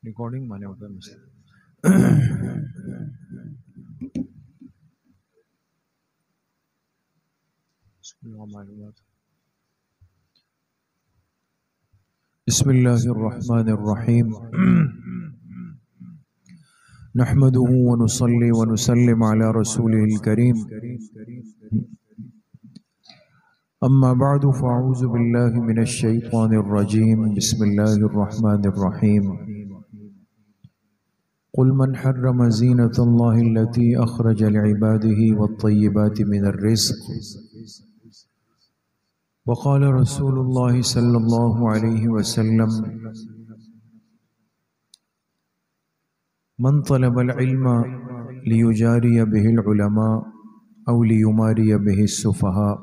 Recording مانے ہوتا ہے مسئلہ. بسم اللہ الرحمن الرحیم. نحمده ونصلي ونسلم على رسوله الكريم. اما بعد فاعوذ بالله من الشيطان الرجيم. بسم الله الرحمن الرحيم. قل من حرم زينة الله التي أخرج لعباده والطيبات من الرزق وقال رسول الله صلى الله عليه وسلم من طلب العلم ليجاري به العلماء أو ليماري به السفهاء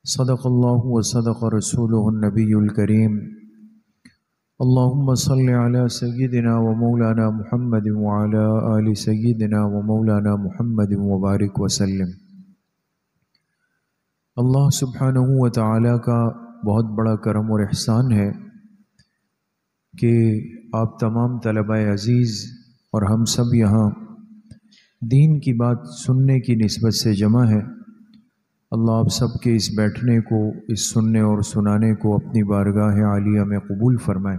صدق الله وصدق رسوله النبي الكريم. اللهم صل على سيدنا ومولانا محمد وعلى آل سيدنا ومولانا محمد وبارك وسلم. اللہ سبحانہ و تعالیٰ کا بہت بڑا کرم اور احسان ہے کہ آپ تمام طلباء عزیز اور ہم سب یہاں دین کی بات سننے کی نسبت سے جمع ہے. اللہ آپ سب کے اس بیٹھنے کو، اس سننے اور سنانے کو اپنی بارگاہ عالیہ میں قبول فرمائے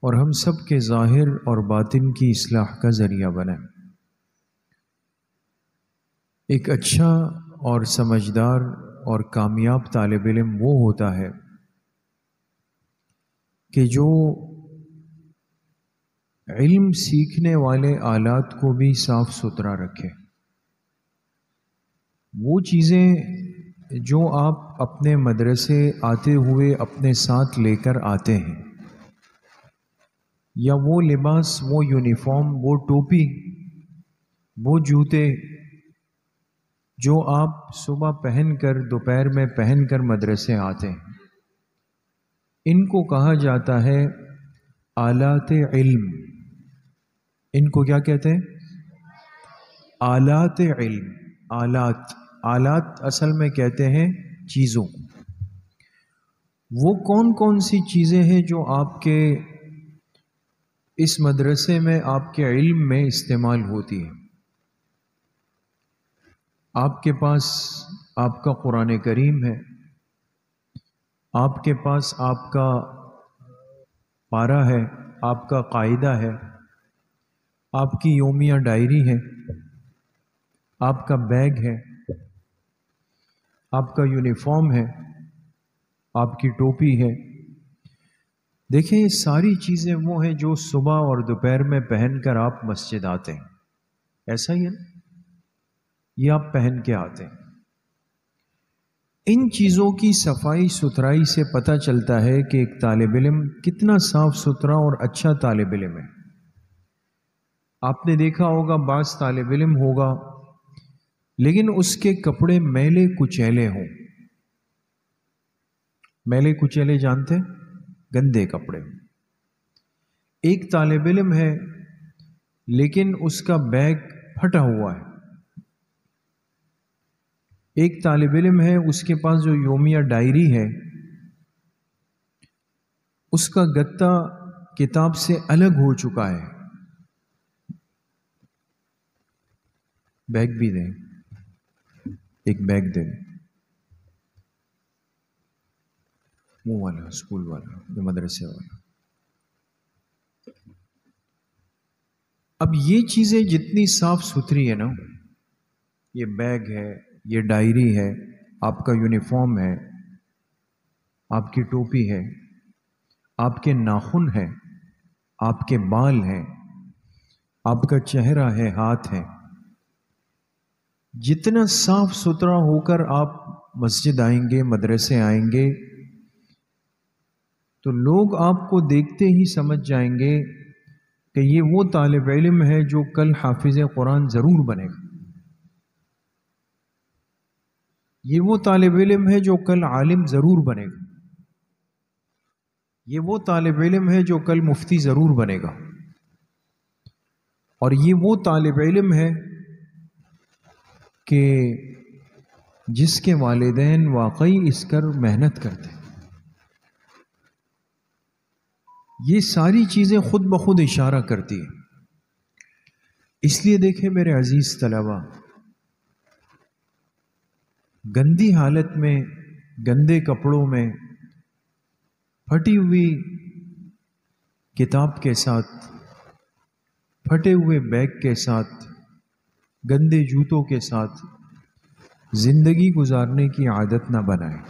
اور ہم سب کے ظاہر اور باطن کی اصلاح کا ذریعہ بنائے. ایک اچھا اور سمجھدار اور کامیاب طالب علم وہ ہوتا ہے کہ جو علم سیکھنے والے آلات کو بھی صاف ستھرا رکھے. وہ چیزیں جو آپ اپنے مدرسے آتے ہوئے اپنے ساتھ لے کر آتے ہیں، یا وہ لباس، وہ یونیفارم، وہ ٹوپی، وہ جوتے جو آپ صبح پہن کر دوپہر میں پہن کر مدرسے آتے ہیں، ان کو کہا جاتا ہے آلات علم. ان کو کیا کہتے ہیں؟ آلات علم. آلات اصل میں کہتے ہیں چیزوں. وہ کون کون سی چیزیں ہیں جو آپ کے اس مدرسے میں، آپ کے علم میں استعمال ہوتی ہیں؟ آپ کے پاس آپ کا قرآن کریم ہے، آپ کے پاس آپ کا پارہ ہے، آپ کا قاعدہ ہے، آپ کی یومیہ ڈائری ہے، آپ کا بیگ ہے، آپ کا یونیفارم ہے، آپ کی ٹوپی ہے. دیکھیں یہ ساری چیزیں وہ ہیں جو صبح اور دوپہر میں پہن کر آپ مسجد آتے ہیں. ایسا ہی ہے نا؟ یہ آپ پہن کے آتے ہیں. ان چیزوں کی صفائی ستھرائی سے پتہ چلتا ہے کہ ایک طالب علم کتنا صاف ستھرا اور اچھا طالب علم ہے. آپ نے دیکھا ہوگا بعض طالب علم ہوگا لیکن اس کے کپڑے میلے کچیلے ہوں. میلے کچیلے جانتے ہیں؟ گندے کپڑے. ایک طالب علم ہے لیکن اس کا بیگ پھٹا ہوا ہے. ایک طالب علم ہے، اس کے پاس جو یومیہ ڈائری ہے اس کا گتا کتاب سے الگ ہو چکا ہے. بیگ بھی دیں، ایک بیگ دیں، وہ والا اسکول والا، جو مدرسے والا. اب یہ چیزیں جتنی صاف ستھری ہے نا، یہ بیگ ہے، یہ ڈائری ہے، آپ کا یونیفارم ہے، آپ کی ٹوپی ہے، آپ کے ناخن ہے، آپ کے بال ہیں، آپ کا چہرہ ہے، ہاتھ ہے. جتنا صاف ستھرا ہو کر آپ مسجد آئیں گے، مدرسے آئیں گے، تو لوگ آپ کو دیکھتے ہی سمجھ جائیں گے کہ یہ وہ طالب علم ہے جو کل حافظ قرآن ضرور بنے گا. یہ وہ طالب علم ہے جو کل عالم ضرور بنے گا، یہ وہ طالب علم ہے جو کل مفتی ضرور بنے گا، اور یہ وہ طالب علم ہے کہ جس کے والدین واقعی اس کر محنت کرتے ہیں۔ یہ ساری چیزیں خود بخود اشارہ کرتی ہیں۔ اس لیے دیکھیں میرے عزیز طلبہ، گندی حالت میں، گندے کپڑوں میں، پھٹی ہوئی کتاب کے ساتھ، پھٹے ہوئے بیگ کے ساتھ، گندے جوتوں کے ساتھ زندگی گزارنے کی عادت نہ بنائیں۔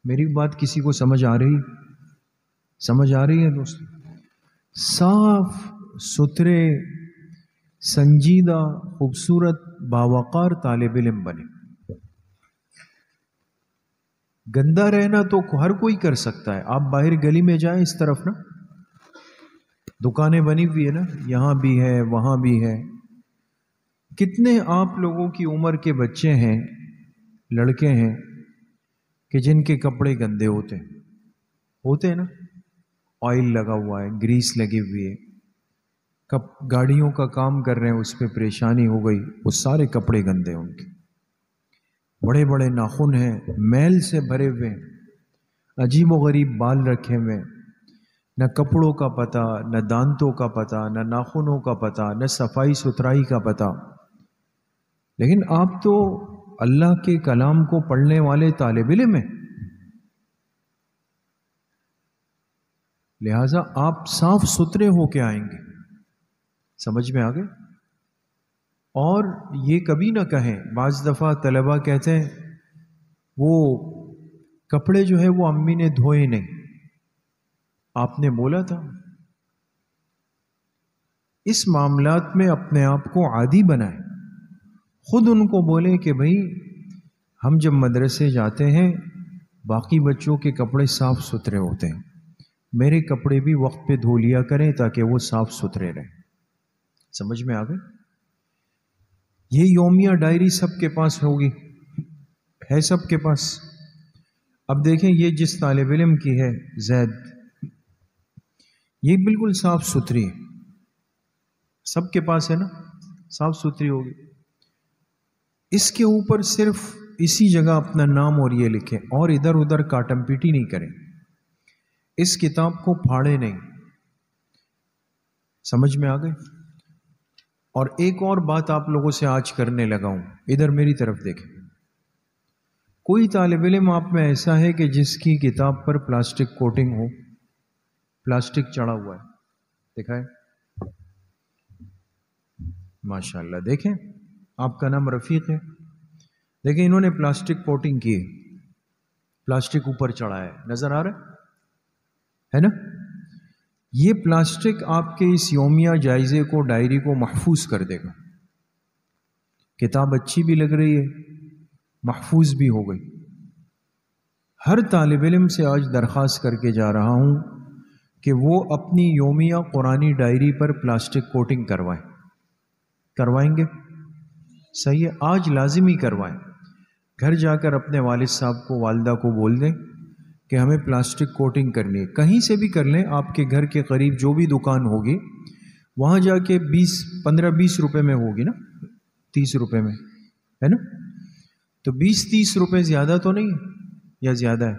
میری بات کسی کو سمجھ آ رہی ہے دوست؟ صاف ستھرے، سنجیدہ، خوبصورت، باوقار طالب علم بنے۔ گندا رہنا تو ہر کوئی کر سکتا ہے۔ آپ باہر گلی میں جائیں، اس طرف نا دکانیں بنی ہوئی ہے نا، یہاں بھی ہے وہاں بھی ہے۔ کتنے آپ لوگوں کی عمر کے بچے ہیں، لڑکے ہیں کہ جن کے کپڑے گندے ہوتے ہیں نا، آئل لگا ہوا ہے، گریس لگی ہوئی ہے، گاڑیوں کا کام کر رہے ہیں، اس پہ پریشانی ہو گئی، وہ سارے کپڑے گندے ہیں ان کے، بڑے بڑے ناخن ہیں، میل سے بھرے ہوئے، عجیب و غریب بال رکھے ہوئے، نہ کپڑوں کا پتہ، نہ دانتوں کا پتہ، نہ ناخنوں کا پتہ، نہ صفائی ستھرائی کا پتہ۔ لیکن آپ تو اللہ کے کلام کو پڑھنے والے طالب علم ہیں، لہذا آپ صاف ستھرے ہو کے آئیں گے۔ سمجھ میں آ گئے؟ اور یہ کبھی نہ کہیں، بعض دفعہ طلبہ کہتے ہیں وہ کپڑے جو ہے وہ امی نے دھوئے نہیں، آپ نے بولا تھا۔ اس معاملات میں اپنے آپ کو عادی بنائیں، خود ان کو بولیں کہ بھئی ہم جب مدرسے جاتے ہیں باقی بچوں کے کپڑے صاف ستھرے ہوتے ہیں، میرے کپڑے بھی وقت پہ دھو لیا کریں تاکہ وہ صاف ستھرے رہیں۔ سمجھ میں آ گئے؟ یہ یومیہ ڈائری سب کے پاس ہوگی، ہے سب کے پاس۔ اب دیکھیں یہ جس طالب علم کی ہے زید، یہ بالکل صاف ستھری ہے، سب کے پاس ہے نا، صاف ستھری ہوگی۔ اس کے اوپر صرف اسی جگہ اپنا نام اور یہ لکھیں، اور ادھر ادھر کاٹم پیٹی نہیں کریں، اس کتاب کو پھاڑے نہیں۔ سمجھ میں آ گئے؟ اور ایک اور بات آپ لوگوں سے آج کرنے لگا ہوں، ادھر میری طرف دیکھیں۔ کوئی طالب علم آپ میں ایسا ہے کہ جس کی کتاب پر پلاسٹک کوٹنگ ہو، پلاسٹک چڑھا ہوا ہے؟ دکھائیں، ماشاءاللہ، دیکھیں آپ کا نام رفیق ہے، دیکھیں انہوں نے پلاسٹک کوٹنگ کی، پلاسٹک اوپر چڑھا ہے، نظر آ رہا ہے نا؟ یہ پلاسٹک آپ کے اس یومیہ جائزے کو، ڈائری کو محفوظ کر دے گا۔ کتاب اچھی بھی لگ رہی ہے، محفوظ بھی ہو گئی۔ ہر طالب علم سے آج درخواست کر کے جا رہا ہوں کہ وہ اپنی یومیہ قرآنی ڈائری پر پلاسٹک کوٹنگ کروائیں گے؟ صحیح ہے، آج لازمی کروائیں۔ گھر جا کر اپنے والد صاحب کو، والدہ کو بول دیں کہ ہمیں پلاسٹک کوٹنگ کرنی ہے، کہیں سے بھی کر لیں، آپ کے گھر کے قریب جو بھی دکان ہوگی وہاں جا کے 15-20 روپے میں ہوگی نا، 30 روپے میں ہے نا، تو 20-30 روپے زیادہ تو نہیں ہے، یا زیادہ ہے؟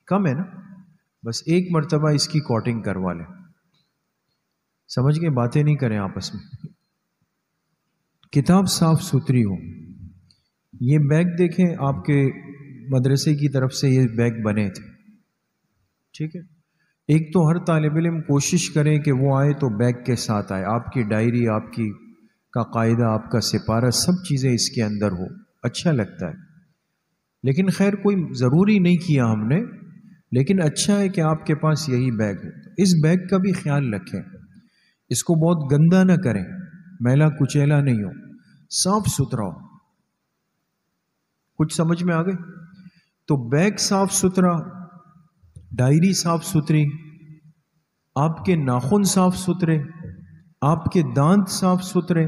کم ہے نا، بس ایک مرتبہ اس کی کوٹنگ کروا لیں۔ سمجھ کے باتیں نہیں کریں آپس میں، کتاب صاف ستھری ہو۔ یہ بیگ دیکھیں، آپ کے مدرسے کی طرف سے یہ بیگ بنے تھے، ٹھیک ہے؟ ایک تو ہر طالب علم کوشش کریں کہ وہ آئے تو بیگ کے ساتھ آئے، آپ کی ڈائری، آپ کی کا قاعدہ، آپ کا سپارہ، سب چیزیں اس کے اندر ہو، اچھا لگتا ہے۔ لیکن خیر کوئی ضروری نہیں کیا ہم نے، لیکن اچھا ہے کہ آپ کے پاس یہی بیگ ہے۔ اس بیگ کا بھی خیال رکھیں، اس کو بہت گندا نہ کریں، میلا کچیلا نہیں ہو، صاف ستھرا ہو۔ کچھ سمجھ میں آ گئے؟ تو بیگ صاف ستھرا، ڈائری صاف ستھری، آپ کے ناخن صاف ستھرے، آپ کے دانت صاف ستھرے،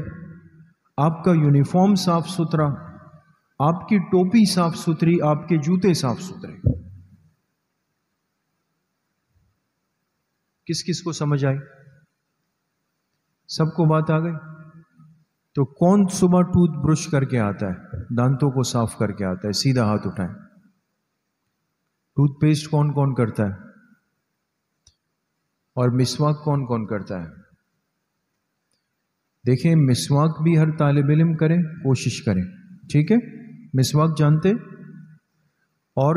آپ کا یونیفارم صاف ستھرا، آپ کی ٹوپی صاف ستھری، آپ کے جوتے صاف ستھرے. کس کس کو سمجھ آئی؟ سب کو بات آ گئی؟ تو کون صبح ٹوتھ برش کر کے آتا ہے، دانتوں کو صاف کر کے آتا ہے؟ سیدھا ہاتھ اٹھائیں. ٹوتھ پیسٹ کون کون کرتا ہے؟ اور مسواک کون کون کرتا ہے؟ دیکھیں، مسواک بھی ہر طالب علم کرے، کوشش کریں، ٹھیک ہے؟ مسواک جانتے، اور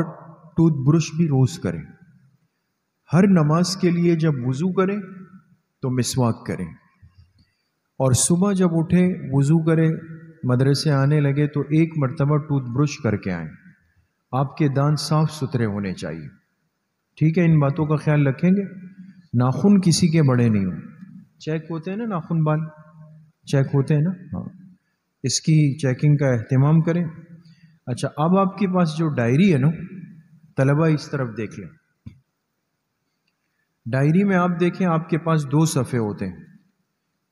ٹوتھ برش بھی روز کریں. ہر نماز کے لیے جب وضو کریں تو مسواک کریں، اور صبح جب اٹھیں وضو کریں، مدرسے آنے لگے تو ایک مرتبہ ٹوتھ برش کر کے آئیں. آپ کے دانت صاف ستھرے ہونے چاہیے، ٹھیک ہے؟ ان باتوں کا خیال رکھیں گے. ناخن کسی کے بڑے نہیں ہوں. چیک ہوتے ہیں نا ناخن، بال چیک ہوتے ہیں نا، ہاں، اس کی چیکنگ کا اہتمام کریں. اچھا، اب آپ کے پاس جو ڈائری ہے نا، طلبہ اس طرف دیکھ لیں. ڈائری میں آپ دیکھیں، آپ کے پاس 2 صفحے ہوتے ہیں.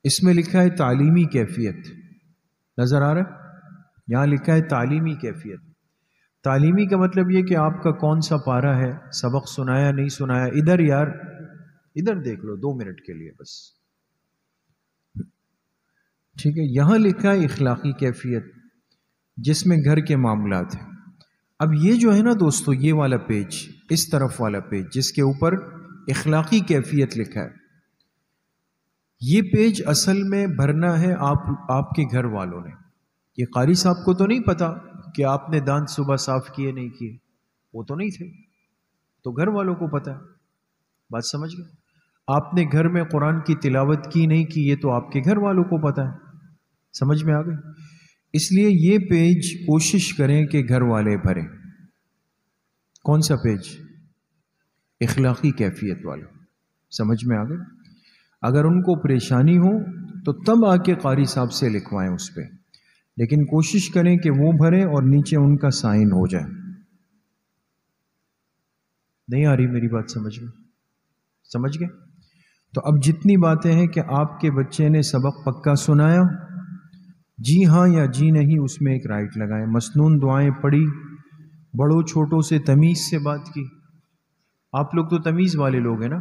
اس میں لکھا ہے تعلیمی کیفیت، نظر آ رہا ہے؟ یہاں لکھا ہے تعلیمی کیفیت. تعلیمی کا مطلب یہ کہ آپ کا کون سا پارہ ہے، سبق سنایا نہیں سنایا. ادھر یار، ادھر دیکھ لو 2 منٹ کے لیے بس، ٹھیک ہے؟ یہاں لکھا ہے اخلاقی کیفیت، جس میں گھر کے معاملات ہیں. اب یہ جو ہے نا دوستو، یہ والا پیج، اس طرف والا پیج جس کے اوپر اخلاقی کیفیت لکھا ہے، یہ پیج اصل میں بھرنا ہے آپ کے گھر والوں نے. یہ قاری صاحب کو تو نہیں پتا کہ آپ نے دانت صبح صاف کیے نہیں کیے، وہ تو نہیں تھے، تو گھر والوں کو پتا ہے. بات سمجھ گئے؟ آپ نے گھر میں قرآن کی تلاوت کی نہیں کی، یہ تو آپ کے گھر والوں کو پتا ہے. سمجھ میں آ گئی؟ اس لیے یہ پیج کوشش کریں کہ گھر والے بھریں. کون سا پیج؟ اخلاقی کیفیت والا. سمجھ میں آ گئی؟ اگر ان کو پریشانی ہو تو تب آ کے قاری صاحب سے لکھوائیں اس پہ، لیکن کوشش کریں کہ وہ بھریں اور نیچے ان کا سائن ہو جائے. نہیں آ رہی میری بات سمجھ میں؟ سمجھ گئے؟ تو اب جتنی باتیں ہیں کہ آپ کے بچے نے سبق پکا سنایا، جی ہاں یا جی نہیں، اس میں ایک رائٹ لگائیں. مسنون دعائیں پڑھی، بڑوں چھوٹوں سے تمیز سے بات کی. آپ لوگ تو تمیز والے لوگ ہیں نا،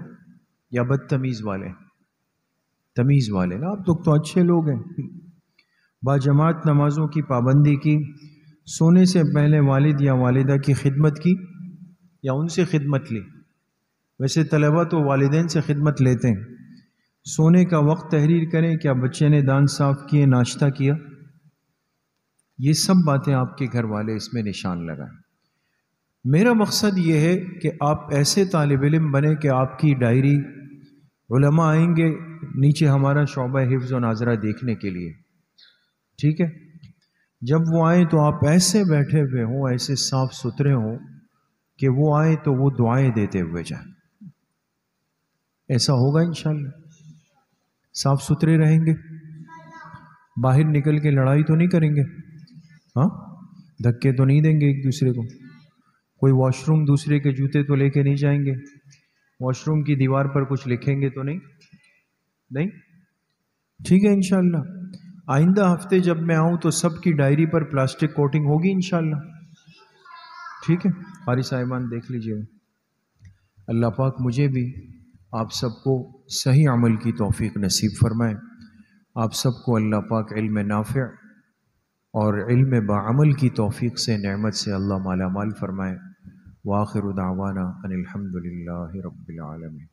یا بدتمیز والے؟ تمیز والے نا، آپ لوگ تو اچھے لوگ ہیں. باجماعت نمازوں کی پابندی کی، سونے سے پہلے والد یا والدہ کی خدمت کی یا ان سے خدمت لی. ویسے طلبہ تو والدین سے خدمت لیتے ہیں. سونے کا وقت تحریر کریں، کیا بچے نے دانت صاف کیے، ناشتہ کیا. یہ سب باتیں آپ کے گھر والے اس میں نشان لگائیں. میرا مقصد یہ ہے کہ آپ ایسے طالب علم بنیں کہ آپ کی ڈائری، علماء آئیں گے نیچے ہمارا شعبہ حفظ و ناظرہ دیکھنے کے لیے، ٹھیک ہے؟ جب وہ آئیں تو آپ ایسے بیٹھے ہوئے ہوں، ایسے صاف ستھرے ہوں کہ وہ آئیں تو وہ دعائیں دیتے ہوئے جائیں. ایسا ہوگا انشاءاللہ؟ صاف ستھرے رہیں گے، باہر نکل کے لڑائی تو نہیں کریں گے، ہاں، دھکے تو نہیں دیں گے ایک دوسرے کو، کوئی واش روم دوسرے کے جوتے تو لے کے نہیں جائیں گے، واش روم کی دیوار پر کچھ لکھیں گے تو نہیں، ٹھیک ہے انشاءاللہ. آئندہ ہفتے جب میں آؤں تو سب کی ڈائری پر پلاسٹک کوٹنگ ہوگی انشاءاللہ، ٹھیک ہے؟ قاری صاحبان دیکھ لیجئے. اللہ پاک مجھے بھی آپ سب کو صحیح عمل کی توفیق نصیب فرمائے. آپ سب کو اللہ پاک علم نافع اور علم بعمل کی توفیق سے، نعمت سے اللہ مالا مال فرمائے. وآخر دعوانا ان الحمد للہ رب العالمین.